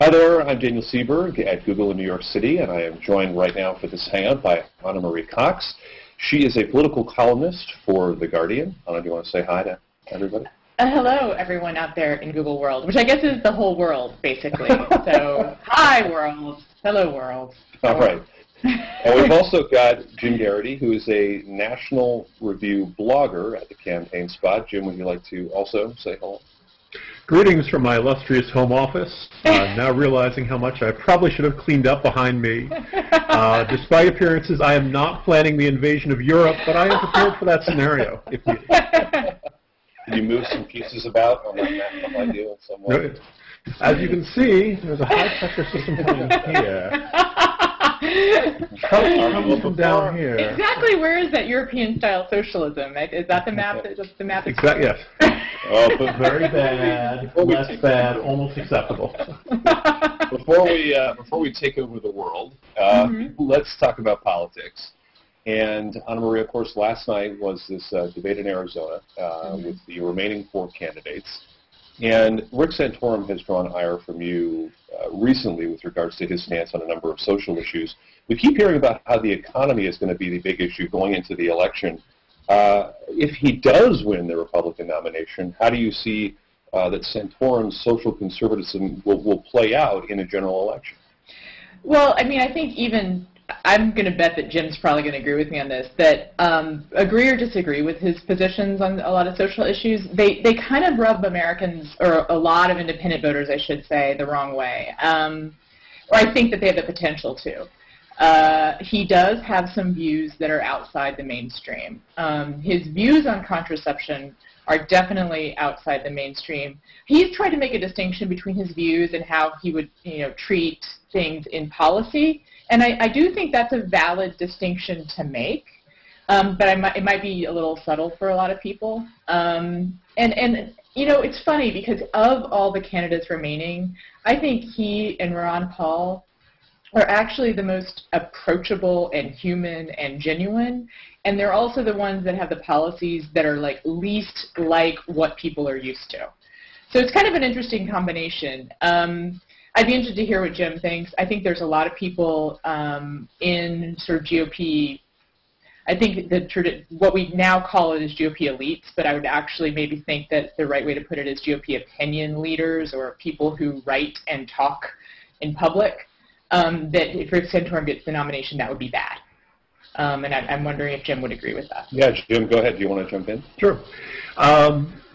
Hi there, I'm Daniel Sieberg at Google in New York City, and I am joined right now for this hangout by Anna Marie Cox. She is a political columnist for The Guardian. Anna, do you want to say hi to everybody? Hello, everyone out there in Google World, which I guess is the whole world, basically. So, hi, world. Hello, world. All right. And we've also got Jim Geraghty, who is a National Review blogger at the Campaign Spot. Jim, would you like to also say hello? Greetings from my illustrious home office, now realizing how much I probably should have cleaned up behind me. Despite appearances, I am not planning the invasion of Europe, but I am prepared for that scenario. If needed. Can you move some pieces about on that map behind you in some way? As you can see, there's a high-pressure system coming here. Coming from down here. Exactly where is that European-style socialism? Is that the map? That's the map. Exactly. Yes. Oh, but very bad, less bad, almost acceptable. Before we take over the world, let's talk about politics. And Anna Maria, of course, last night was this debate in Arizona with the remaining 4 candidates. And Rick Santorum has drawn ire from you recently with regards to his stance on a number of social issues. We keep hearing about how the economy is going to be the big issue going into the election. If he does win the Republican nomination, how do you see that Santorum's social conservatism will play out in a general election? Well, I mean, I think I'm going to bet that Jim's probably going to agree with me on this, that agree or disagree with his positions on a lot of social issues, they kind of rub Americans, or a lot of independent voters, I should say, the wrong way. Or I think that they have the potential to. He does have some views that are outside the mainstream. His views on contraception are definitely outside the mainstream. He's tried to make a distinction between his views and how he would, treat things in policy. And I do think that's a valid distinction to make, but it might be a little subtle for a lot of people. And it's funny because of all the candidates remaining, I think he and Ron Paul are actually the most approachable and human and genuine, and they're also the ones that have the policies that are least like what people are used to. So it's kind of an interesting combination. I'd be interested to hear what Jim thinks. I think there's a lot of people in sort of GOP, I think what we now call it is GOP elites, but I would actually maybe think that the right way to put it is GOP opinion leaders or people who write and talk in public, that if Rick Santorum gets the nomination, that would be bad. And I'm wondering if Jim would agree with that. Yeah, Jim, go ahead. Do you want to jump in? Sure.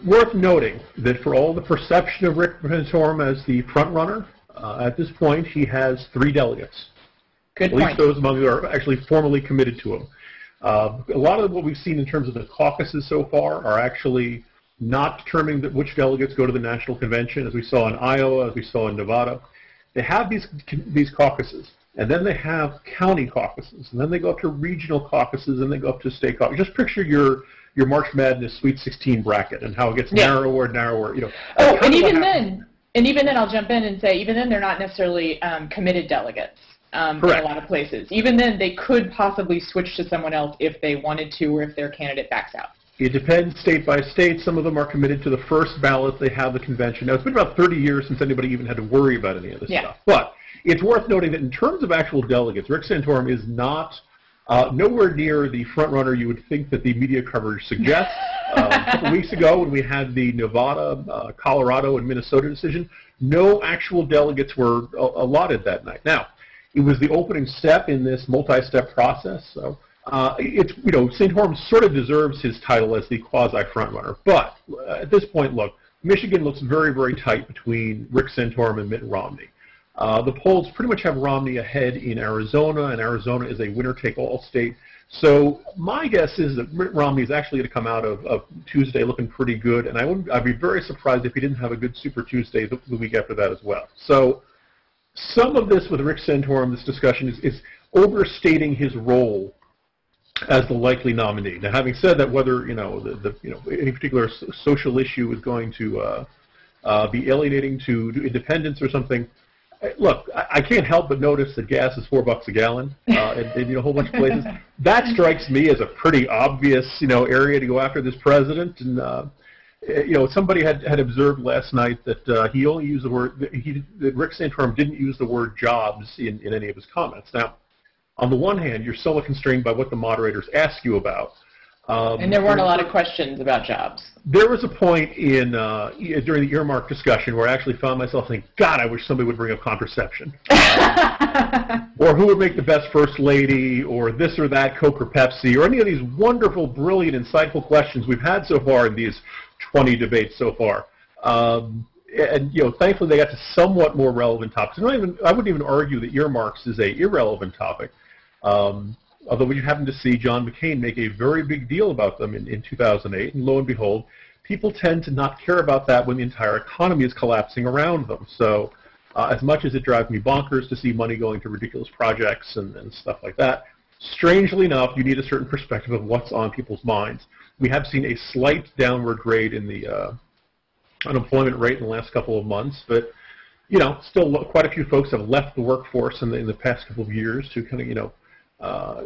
Worth noting that for all the perception of Rick Santorum as the front runner, at this point, he has 3 delegates. Good point. At least those among who are actually formally committed to him. A lot of what we've seen in terms of the caucuses so far are actually not determining which delegates go to the national convention, as we saw in Iowa, as we saw in Nevada. They have these caucuses, and then they have county caucuses, and then they go up to regional caucuses, and they go up to state caucuses. Just picture your March Madness Sweet 16 bracket and how it gets narrower and narrower. And even then, I'll jump in and say, even then, they're not necessarily committed delegates in a lot of places. Even then, they could possibly switch to someone else if they wanted to or if their candidate backs out. It depends state by state. Some of them are committed to the first ballot. They have the convention. Now, it's been about 30 years since anybody even had to worry about any of this stuff. But it's worth noting that in terms of actual delegates, Rick Santorum is not nowhere near the front runner you would think that the media coverage suggests. A couple weeks ago when we had the Nevada, Colorado, and Minnesota decision, no actual delegates were allotted that night. Now, it was the opening step in this multi-step process, so Santorum sort of deserves his title as the quasi-frontrunner. But at this point, look, Michigan looks very, very tight between Rick Santorum and Mitt Romney. The polls pretty much have Romney ahead in Arizona, and Arizona is a winner-take-all state. So my guess is that Mitt Romney is actually going to come out of Tuesday looking pretty good, and I'd be very surprised if he didn't have a good Super Tuesday the week after that as well. So some of this with Rick Santorum, this discussion, is overstating his role as the likely nominee. Now, having said that, whether any particular social issue is going to be alienating to independents or something, look, I can't help but notice that gas is $4 a gallon in a whole bunch of places. That strikes me as a pretty obvious area to go after this president. And somebody had observed last night that he only used the word, that Rick Santorum didn't use the word jobs in any of his comments. Now, on the one hand, you're somewhat constrained by what the moderators ask you about. And there weren't a lot of questions about jobs. There was a point during the earmark discussion where I actually found myself thinking, God, I wish somebody would bring up contraception. Or who would make the best first lady, or this or that, Coke or Pepsi, or any of these wonderful, brilliant, insightful questions we've had so far in these 20 debates so far. And thankfully they got to somewhat more relevant topics. I wouldn't even argue that earmarks is an irrelevant topic. Although we happened to see John McCain make a very big deal about them in 2008, and lo and behold, people tend to not care about that when the entire economy is collapsing around them. So as much as it drives me bonkers to see money going to ridiculous projects and stuff like that, strangely enough, you need a certain perspective of what's on people's minds. We have seen a slight downward grade in the unemployment rate in the last couple of months, but still quite a few folks have left the workforce in the past couple of years to kind of,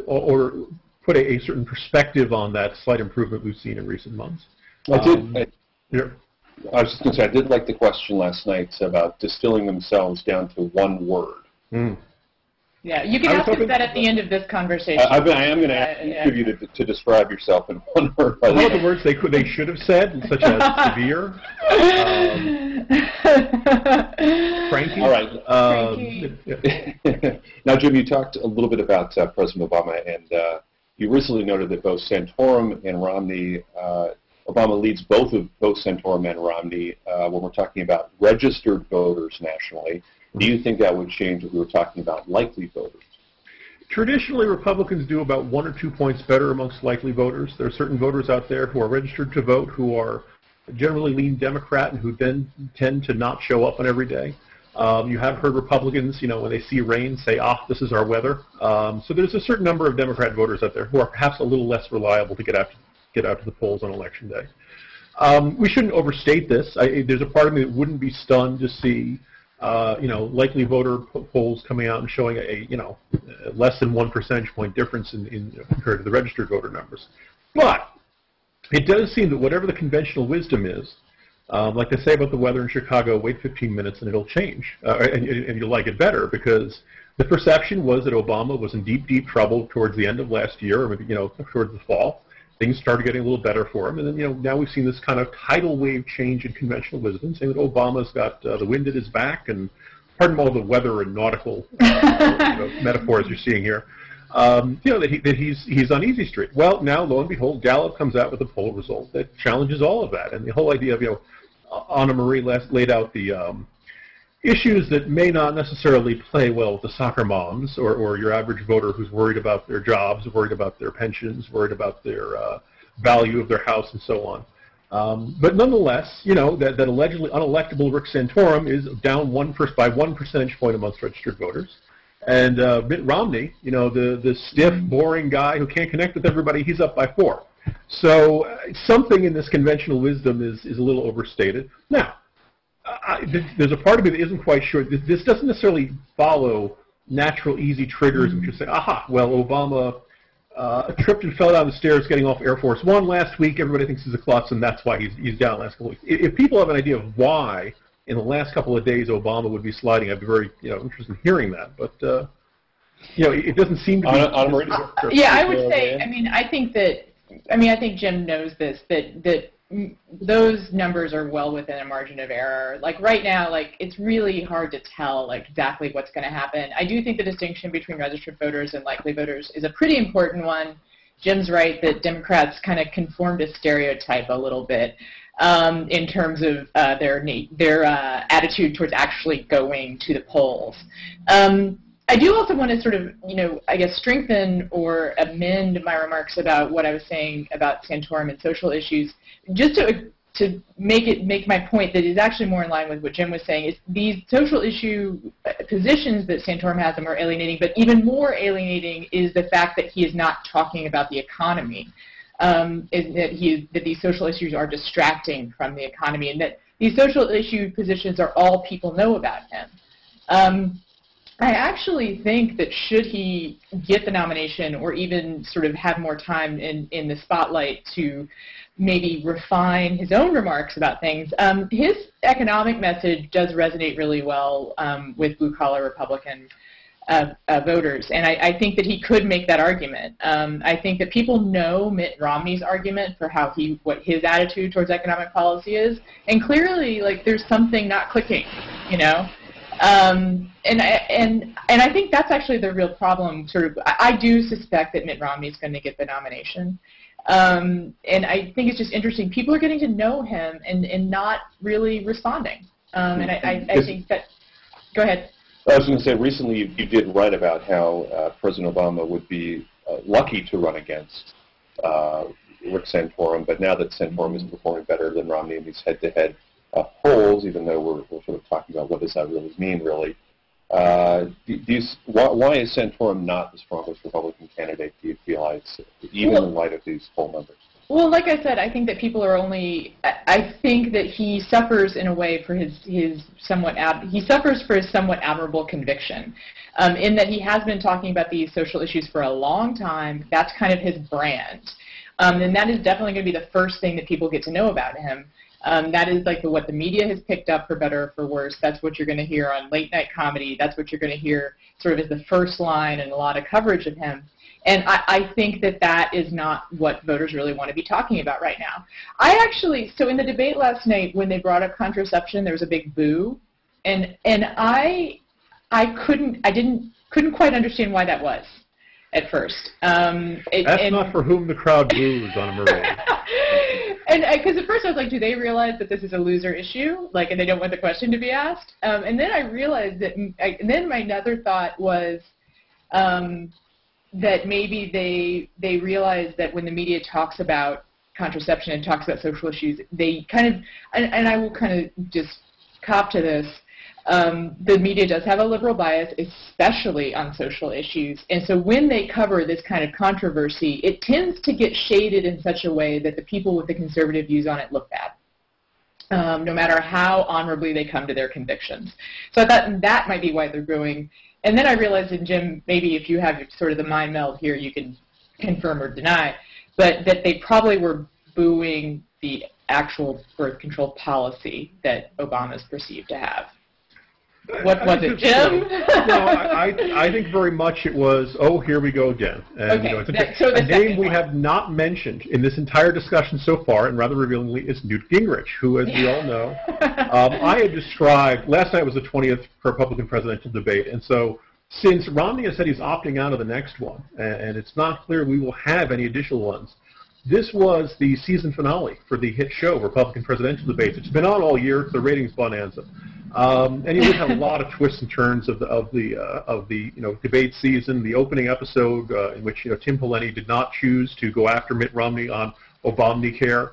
or put a certain perspective on that slight improvement we've seen in recent months. I was just going to say, I did like the question last night about distilling themselves down to one word. Mm. Yeah, you can ask us that at the end of this conversation. I am going to ask you to describe yourself in one word. What are the words they should have said, such as severe? Cranky. All right. Now, Jim, you talked a little bit about President Obama, and you recently noted that both Santorum and Romney, Obama leads both Santorum and Romney when we're talking about registered voters nationally. Do you think that would change if we were talking about likely voters? Traditionally, Republicans do about 1 or 2 points better amongst likely voters. There are certain voters out there who are registered to vote who are generally lean Democrat and who then tend to not show up on every day. You have heard Republicans, when they see rain, say, this is our weather. So there's a certain number of Democrat voters out there who are perhaps a little less reliable to get out to the polls on Election Day. We shouldn't overstate this. There's a part of me that wouldn't be stunned to see likely voter polls coming out and showing a less than 1 percentage point difference in compared to the registered voter numbers. But it does seem that whatever the conventional wisdom is, like they say about the weather in Chicago, wait 15 minutes and it'll change, and you'll like it better, because the perception was that Obama was in deep, deep trouble towards the end of last year, or maybe towards the fall. Things started getting a little better for him, and then now we've seen this kind of tidal wave change in conventional wisdom, saying that Obama's got the wind at his back, and pardon all the weather and nautical metaphors you're seeing here, that he's on easy street. Well, now lo and behold, Gallup comes out with a poll result that challenges all of that, and the whole idea of Anna Marie laid out the issues that may not necessarily play well with the soccer moms or your average voter who's worried about their jobs, worried about their pensions, worried about their value of their house, and so on. But nonetheless, that allegedly unelectable Rick Santorum is down by 1 percentage point amongst registered voters. And Mitt Romney, the stiff, boring guy who can't connect with everybody, he's up by 4. So something in this conventional wisdom is a little overstated. Now, there's a part of me that isn't quite sure. This doesn't necessarily follow natural, easy triggers, which is say, Obama tripped and fell down the stairs getting off Air Force One last week. Everybody thinks he's a klutz, and that's why he's down last couple of weeks. If people have an idea of why in the last couple of days Obama would be sliding, I'd be very interested in hearing that. But it doesn't seem to be. Yeah, I would say. I think Jim knows this, that those numbers are well within a margin of error. Like right now, it's really hard to tell exactly what's going to happen. I do think the distinction between registered voters and likely voters is a pretty important one. Jim's right that Democrats kind of conform to stereotype a little bit in terms of their attitude towards actually going to the polls. I do also want to sort of, strengthen or amend my remarks about what I was saying about Santorum and social issues, just to make my point that is actually more in line with what Jim was saying, is these social issue positions that Santorum has them are alienating, but even more alienating is the fact that he is not talking about the economy, that these social issues are distracting from the economy, and that these social issue positions are all people know about him. I actually think that should he get the nomination or even sort of have more time in the spotlight to maybe refine his own remarks about things, his economic message does resonate really well with blue-collar Republican voters, and I think that he could make that argument. I think that people know Mitt Romney's argument for what his attitude towards economic policy is, and clearly, like, there's something not clicking, you know. And I think that's actually the real problem. Sort of, I do suspect that Mitt Romney is going to get the nomination, and I think it's just interesting. People are getting to know him and not really responding. And I think that. Go ahead. I was going to say, recently you did write about how President Obama would be lucky to run against Rick Santorum, but now that Santorum is performing better than Romney in these head-to-head polls, even though we're sort of talking about what does that really mean, really. Why is Santorum not the strongest Republican candidate, do you feel, even in light of these poll numbers? Well, like I said, I think that people are only. I think that he suffers in a way for his somewhat admirable conviction, in that he has been talking about these social issues for a long time. That's kind of his brand, and that is definitely going to be the first thing that people get to know about him. That is like what the media has picked up, for better or for worse. That's what you're going to hear on late night comedy. That's what you're going to hear sort of as the first line in a lot of coverage of him. And I think that is not what voters really want to be talking about right now. So in the debate last night, when they brought up contraception, there was a big boo, and I couldn't quite understand why that was at first. That's not for whom the crowd boos, Anna Maria. And because at first I was like, do they realize that this is a loser issue, like, and they don't want the question to be asked? And then I realized that. And then my other thought was. That maybe they realize that when the media talks about contraception and talks about social issues, they kind of, and I will kind of just cop to this, the media does have a liberal bias, especially on social issues. And so when they cover this kind of controversy, it tends to get shaded in such a way that the people with the conservative views on it look bad. No matter how honorably they come to their convictions. So I thought that might be why they're growing. And then I realized, and Jim, maybe if you have sort of the mind meld here, you can confirm or deny, but that they probably were booing the actual birth control policy that Obama's perceived to have. What was it, Jim? No, I think very much it was, oh, here we go again. And, okay, you know, a name we have not mentioned in this entire discussion so far, and rather revealingly, is Newt Gingrich, who, as we all know, I had described, last night was the 20th Republican presidential debate, and so since Romney has said he's opting out of the next one, and it's not clear we will have any additional ones, this was the season finale for the hit show, Republican Presidential Debates. It's been on all year. It's the ratings bonanza. And you would have a lot of twists and turns of the debate season. The opening episode in which Tim Pawlenty did not choose to go after Mitt Romney on Obamacare.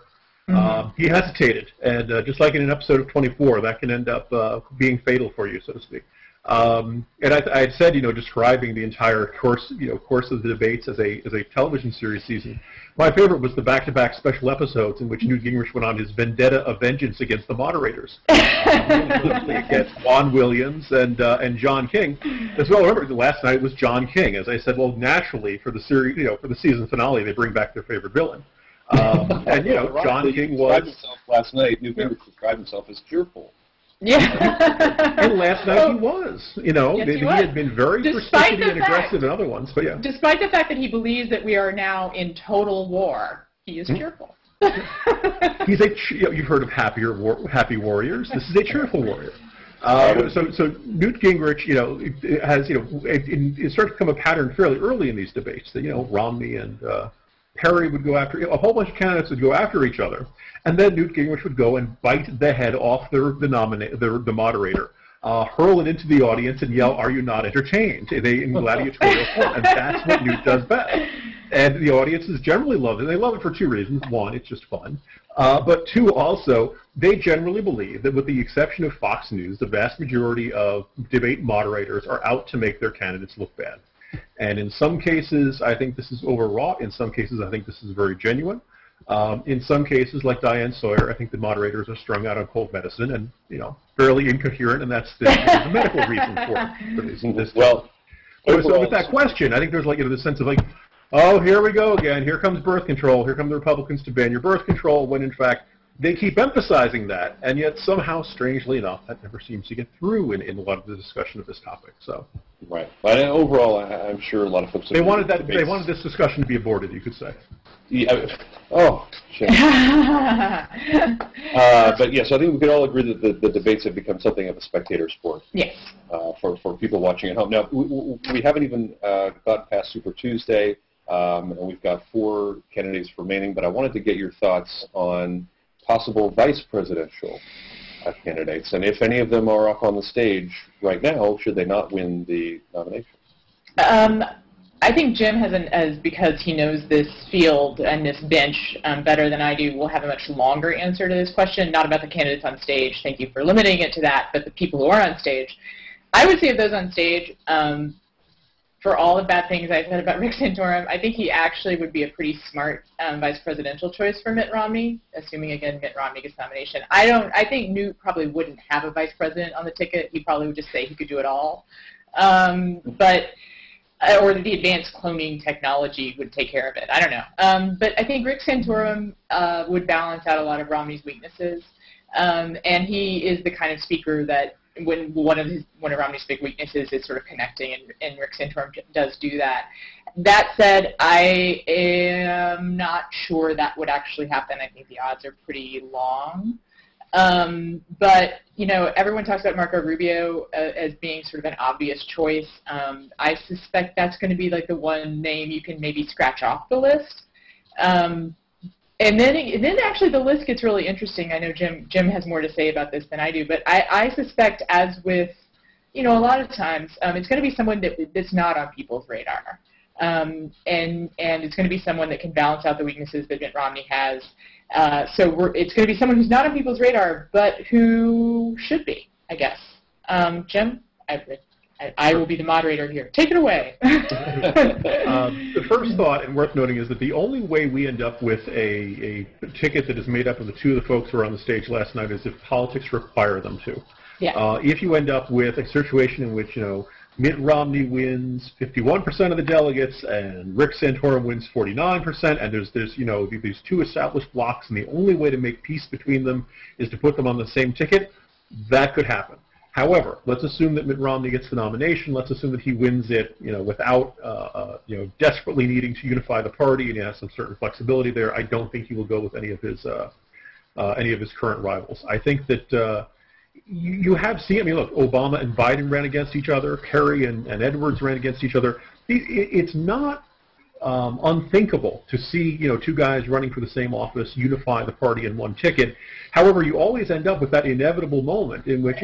He hesitated, and just like in an episode of 24, that can end up being fatal for you, so to speak. And I had said, describing the entire course of the debates as a television series season. My favorite was the back-to-back special episodes in which Newt Gingrich went on his vendetta of vengeance against the moderators, against Juan Williams and John King. As well, remember, last night was John King. As I said, well, naturally for the series, for the season finale, they bring back their favorite villain. And John King was last night. Newt Gingrich described himself as cheerful. Yeah. And last night he was. Yes, he had been very persistent and aggressive in other ones, but yeah. Despite the fact that he believes that we are now in total war, he is cheerful. He's you've heard of happy warriors. This is a cheerful warrior. So Newt Gingrich, has it started to become a pattern fairly early in these debates that Romney and Perry would go after, a whole bunch of candidates would go after each other, and then Newt Gingrich would go and bite the head off the moderator, hurl it into the audience, and yell, "Are you not entertained?" in gladiatorial form, and that's what Newt does best. And the audiences generally love it. They love it for two reasons. One, it's just fun. But two, also, they generally believe that with the exception of Fox News, the vast majority of debate moderators are out to make their candidates look bad. And in some cases, I think this is overwrought. In some cases, I think this is very genuine. In some cases, like Diane Sawyer, I think the moderators are strung out on cold medicine and, fairly incoherent, and there's a medical reason for this. Well, so with that question, I think there's the sense of oh, here we go again. Here comes birth control. Here come the Republicans to ban your birth control, when in fact they keep emphasizing that, and yet somehow, strangely enough, that never seems to get through in a lot of the discussion of this topic. So, right. But overall, I'm sure a lot of folks. They wanted this discussion to be aborted, you could say. Yeah. Oh, shit. But yes, I think we can all agree that the debates have become something of a spectator sport. Yes. For people watching at home. Now, we haven't even got past Super Tuesday, and we've got 4 candidates remaining. But I wanted to get your thoughts on possible vice presidential candidates, and if any of them are up on the stage right now, should they not win the nomination? I think Jim has because he knows this field and this bench better than I do, will have a much longer answer to this question, not about the candidates on stage, thank you for limiting it to that, but the people who are on stage. I would say of those on stage, for all the bad things I said about Rick Santorum, I think he actually would be a pretty smart vice presidential choice for Mitt Romney, assuming, again, Mitt Romney gets nomination. I think Newt probably wouldn't have a vice president on the ticket. He probably would just say he could do it all. Or the advanced cloning technology would take care of it. I don't know. But I think Rick Santorum would balance out a lot of Romney's weaknesses. And he is the kind of speaker that when one of Romney's big weaknesses is sort of connecting, and Rick Santorum does do that. That said, I am not sure that would actually happen. I think the odds are pretty long. But, everyone talks about Marco Rubio as being sort of an obvious choice. I suspect that's going to be the one name you can maybe scratch off the list. And then actually the list gets really interesting. I know Jim has more to say about this than I do, but I suspect, as with, a lot of times, it's going to be someone that's not on people's radar. And it's going to be someone that can balance out the weaknesses that Mitt Romney has. So it's going to be someone who's not on people's radar, but who should be, I guess. Jim, I will be the moderator here. Take it away. The first thought, and worth noting, is that the only way we end up with a ticket that is made up of the 2 of the folks who were on the stage last night is if politics require them to. Yeah. If you end up with a situation in which, Mitt Romney wins 51% of the delegates, and Rick Santorum wins 49%, and there's these 2 established blocks, and the only way to make peace between them is to put them on the same ticket, that could happen. However, let's assume that Mitt Romney gets the nomination. Let's assume that he wins it, without desperately needing to unify the party, and he has some certain flexibility there. I don't think he will go with any of his current rivals. I think that. You have seen, look, Obama and Biden ran against each other. Kerry and Edwards ran against each other. It's not unthinkable to see, 2 guys running for the same office unify the party in one ticket. However, you always end up with that inevitable moment in which,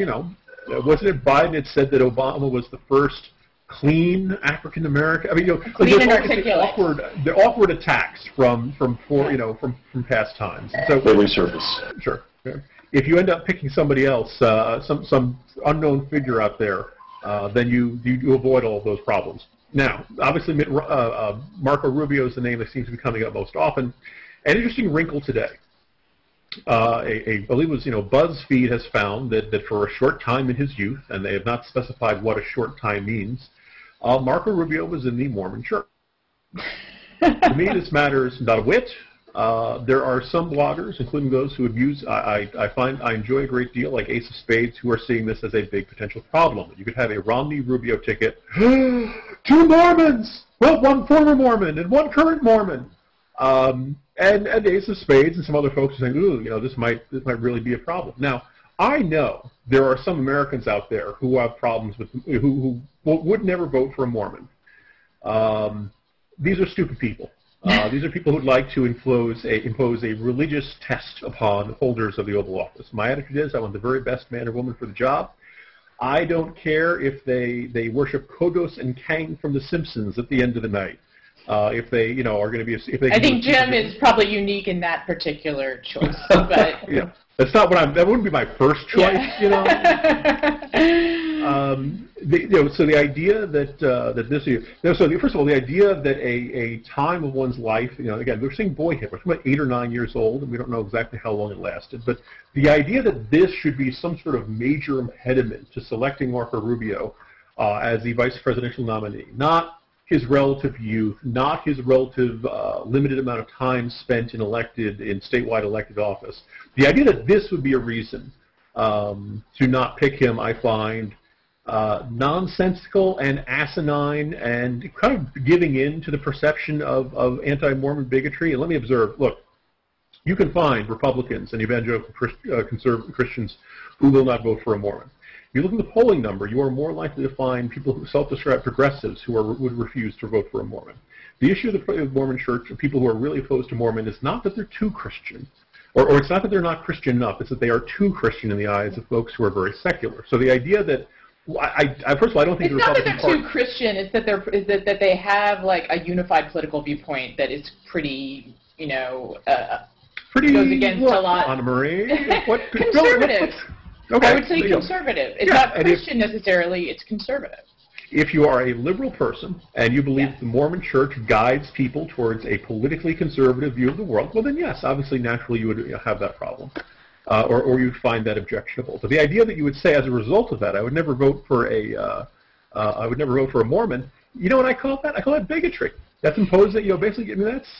wasn't it Biden had said that Obama was the first clean African American? Clean and articulate. They're awkward attacks from past times. So they resurface. Sure. If you end up picking somebody else, some unknown figure out there, then you avoid all of those problems. Now, obviously, Marco Rubio is the name that seems to be coming up most often. An interesting wrinkle today. I believe it was, BuzzFeed has found that for a short time in his youth, and they have not specified what a short time means, Marco Rubio was in the Mormon Church. To me, this matters not a whit. There are some bloggers, including those who abuse, I enjoy a great deal, like Ace of Spades, who are seeing this as a big potential problem. You could have a Romney-Rubio ticket, 2 Mormons! Well, 1 former Mormon and 1 current Mormon. And Ace of Spades and some other folks are saying, ooh, this might really be a problem. Now, I know there are some Americans out there who have problems with, who would never vote for a Mormon. These are stupid people. These are people who would like to impose a religious test upon holders of the Oval Office. My attitude is I want the very best man or woman for the job. I don't care if they worship Kodos and Kang from The Simpsons at the end of the night. If they are going to be, if they. I think Jim is probably unique in that particular choice, but. Yeah, that's not what that wouldn't be my first choice, So the idea that first of all, the idea that a time of one's life, again, we're saying boyhood, we're talking about 8 or 9 years old, and we don't know exactly how long it lasted, but the idea that this should be some sort of major impediment to selecting Marco Rubio as the vice presidential nominee, not his relative youth, not his relative limited amount of time spent in statewide elected office. The idea that this would be a reason to not pick him, I find nonsensical and asinine and kind of giving in to the perception of anti-Mormon bigotry. And let me observe, look, you can find Republicans and evangelical conservative Christians who will not vote for a Mormon. If you look at the polling number, you are more likely to find people who self-describe progressives who would refuse to vote for a Mormon. The issue of the Mormon Church, of people who are really opposed to Mormon, is not that they're too Christian, or it's not that they're not Christian enough, it's that they are too Christian in the eyes of folks who are very secular. So the idea that, first of all, I don't think it's not that they're too Christian, it's that that they have like a unified political viewpoint that is pretty, pretty goes against a lot. Anna Marie, conservative. Okay. I would say conservative. It's not Christian necessarily, it's conservative. If you are a liberal person and you believe the Mormon Church guides people towards a politically conservative view of the world, well then yes, obviously naturally you would have that problem. Or you'd find that objectionable. But the idea that you would say as a result of that, I would never vote for a Mormon, you know what I call that? I call that bigotry. That's imposing, basically, that's...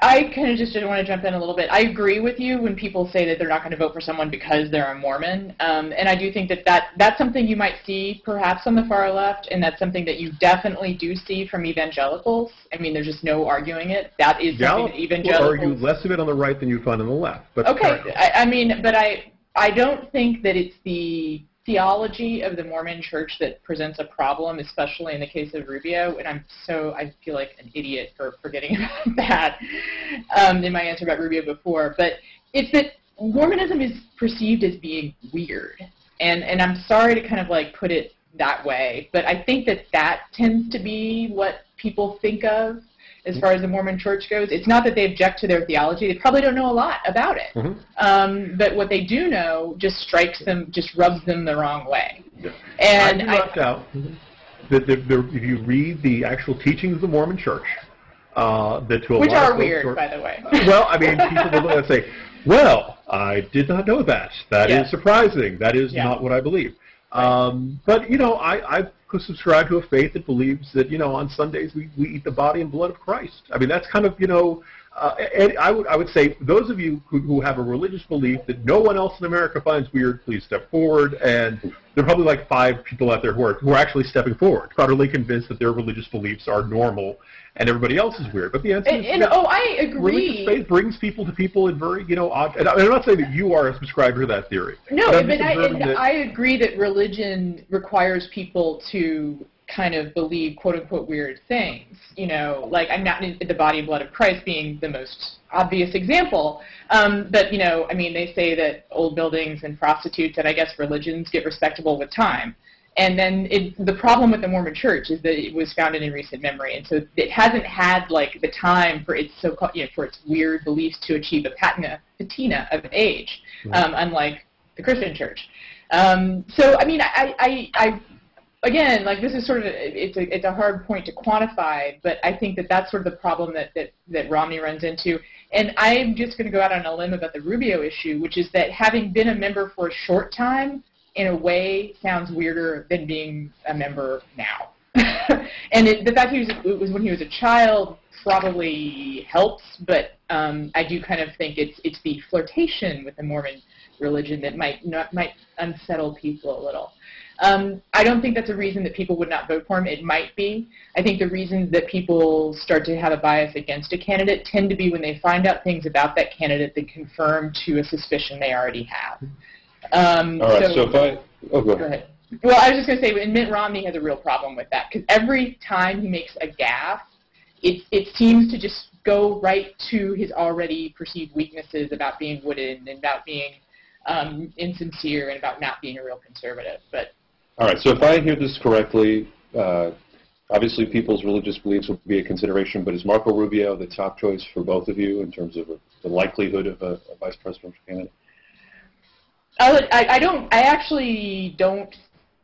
I kind of just want to jump in a little bit. I agree with you when people say that they're not going to vote for someone because they're a Mormon. And I do think that's something you might see perhaps on the far left, and that's something that you definitely do see from evangelicals. I mean, there's just no arguing it. That is something that evangelicals... argue less of it on the right than you find on the left. But okay, I don't think that it's the theology of the Mormon Church that presents a problem, especially in the case of Rubio, and I feel like an idiot for forgetting about that in my answer about Rubio before, but it's that Mormonism is perceived as being weird, and I'm sorry to kind of like put it that way, but I think that tends to be what people think of as far as the Mormon Church goes. It's not that they object to their theology. They probably don't know a lot about it. Mm-hmm. But what they do know just rubs them the wrong way. Yeah. And I left out that if you read the actual teachings of the Mormon Church, which are weird, by the way. Well, I mean, people will say, well, I did not know that. That is surprising. That is not what I believe. Right. But, I subscribe to a faith that believes that, on Sundays we eat the body and blood of Christ. I mean, that's kind of, and I would say those of you who have a religious belief that no one else in America finds weird, please step forward. And there are probably like 5 people out there who are actually stepping forward, utterly convinced that their religious beliefs are normal and everybody else is weird. But the answer is I agree. Religious faith brings people to people in very, odd. And I'm not saying that you are a subscriber to that theory. No, but I agree that religion requires people to kind of believe quote-unquote weird things. Like I'm not in the body and blood of Christ being the most obvious example. But, they say that old buildings and prostitutes and I guess religions get respectable with time. And then the problem with the Mormon Church is that it was founded in recent memory, and so it hasn't had like the time for its so-called, for its weird beliefs to achieve a patina of age, unlike the Christian Church. So I mean, I again, like this is sort of it's a hard point to quantify, but I think that's sort of the problem that Romney runs into. And I'm just going to go out on a limb about the Rubio issue, which is that having been a member for a short time, in a way, sounds weirder than being a member now. And the fact it was when he was a child probably helps, but I do kind of think it's the flirtation with the Mormon religion that might unsettle people a little. I don't think that's a reason that people would not vote for him. It might be. I think the reasons that people start to have a bias against a candidate tend to be when they find out things about that candidate that confirm to a suspicion they already have. All right, so if go ahead. Well, I was just going to say, Mitt Romney has a real problem with that, because every time he makes a gaffe, it seems to just go right to his already perceived weaknesses about being wooden and about being insincere and about not being a real conservative. But all right, so if I hear this correctly, obviously people's religious beliefs will be a consideration, but is Marco Rubio the top choice for both of you in terms of the likelihood of a vice presidential candidate? I actually don't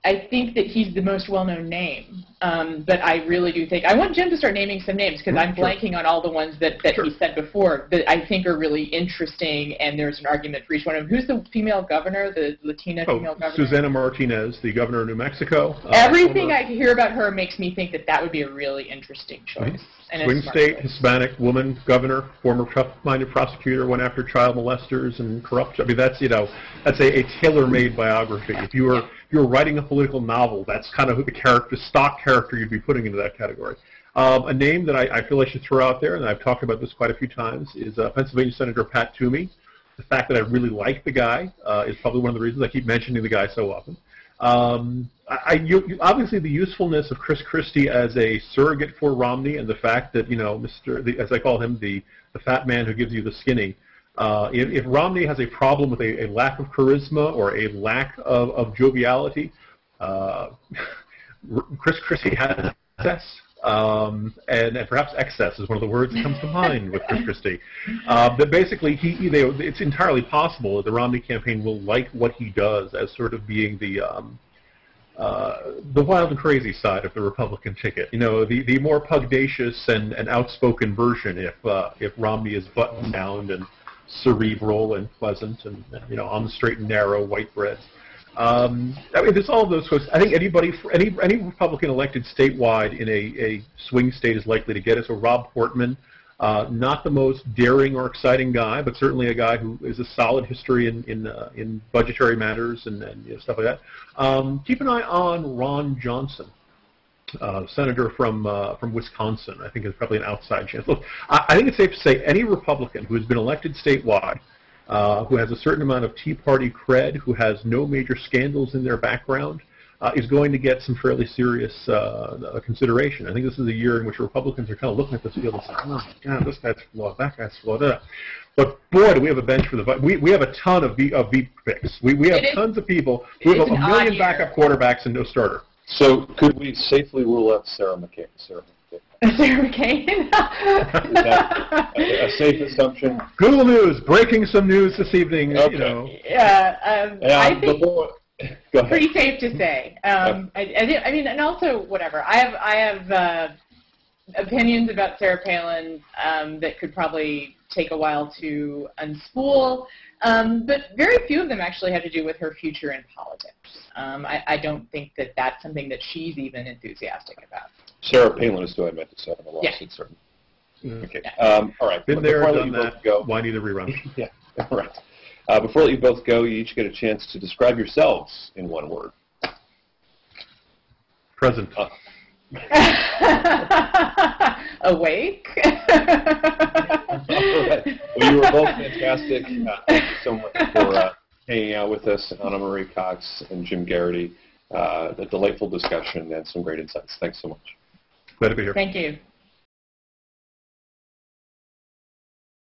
I think that he's the most well-known name, but I really do think, I want Jim to start naming some names, because I'm blanking on all the ones that he said before that I think are really interesting, and there's an argument for each one of them. Who's the female governor, the Latina female governor? Susana Martinez, the governor of New Mexico. Everything I hear about her makes me think that that would be a really interesting choice. And Swing state, Hispanic woman governor, former tough-minded prosecutor, went after child molesters and corruption. I mean, that's, you know, that's a tailor-made biography. If you were writing a political novel, that's kind of who the stock character you'd be putting into that category. A name that I feel I should throw out there, and I've talked about this quite a few times, is Pennsylvania Senator Pat Toomey. The fact that I really like the guy is probably one of the reasons I keep mentioning the guy so often. Obviously, the usefulness of Chris Christie as a surrogate for Romney, and the fact that, you know, as I call him, the fat man who gives you the skinny. If Romney has a problem with a lack of charisma or a lack of joviality, Chris Christie has excess, and perhaps excess is one of the words that comes to mind with Chris Christie. That basically, it's entirely possible that the Romney campaign will like what he does as sort of being the wild and crazy side of the Republican ticket. You know, the more pugnacious and outspoken version if Romney is buttoned down and cerebral and pleasant and, you know, on the straight and narrow, white bread. I mean, there's all of those folks. I think any Republican elected statewide in a swing state is likely to get it. So Rob Portman, not the most daring or exciting guy, but certainly a guy who is a solid history in budgetary matters and you know, stuff like that. Keep an eye on Ron Johnson. Senator from Wisconsin. I think is probably an outside chance. Look, I think it's safe to say any Republican who has been elected statewide, who has a certain amount of Tea Party cred, who has no major scandals in their background, is going to get some fairly serious consideration. I think this is a year in which Republicans are kind of looking at this field and saying, oh my God, this guy's flawed, that guy's flawed. But boy, do we have a bench for the we have a ton of beat picks. We have tons of people. We have a million backup quarterbacks and no starter. So could we safely rule out Sarah McCain? Sarah McCain? Is that a safe assumption? Google News, breaking some news this evening. Okay. You know. Yeah, I think go ahead. Pretty safe to say. I mean, and also whatever. I have opinions about Sarah Palin that could probably take a while to unspool, but very few of them actually have to do with her future in politics. I don't think that that's something that she's even enthusiastic about. Sarah Palin is who I meant to say on the lawsuit, yeah. certainly. Yeah. Okay. All right. Been there, done that. Go. Why need a rerun? Yeah. All right. Before I let you both go, you each get a chance to describe yourselves in one word. Present. Awake. All right. Well, you were both fantastic. Thank you so much for hanging out with us, Anna Marie Cox and Jim Geraghty. A delightful discussion and some great insights. Thanks so much. Glad to be here. Thank you.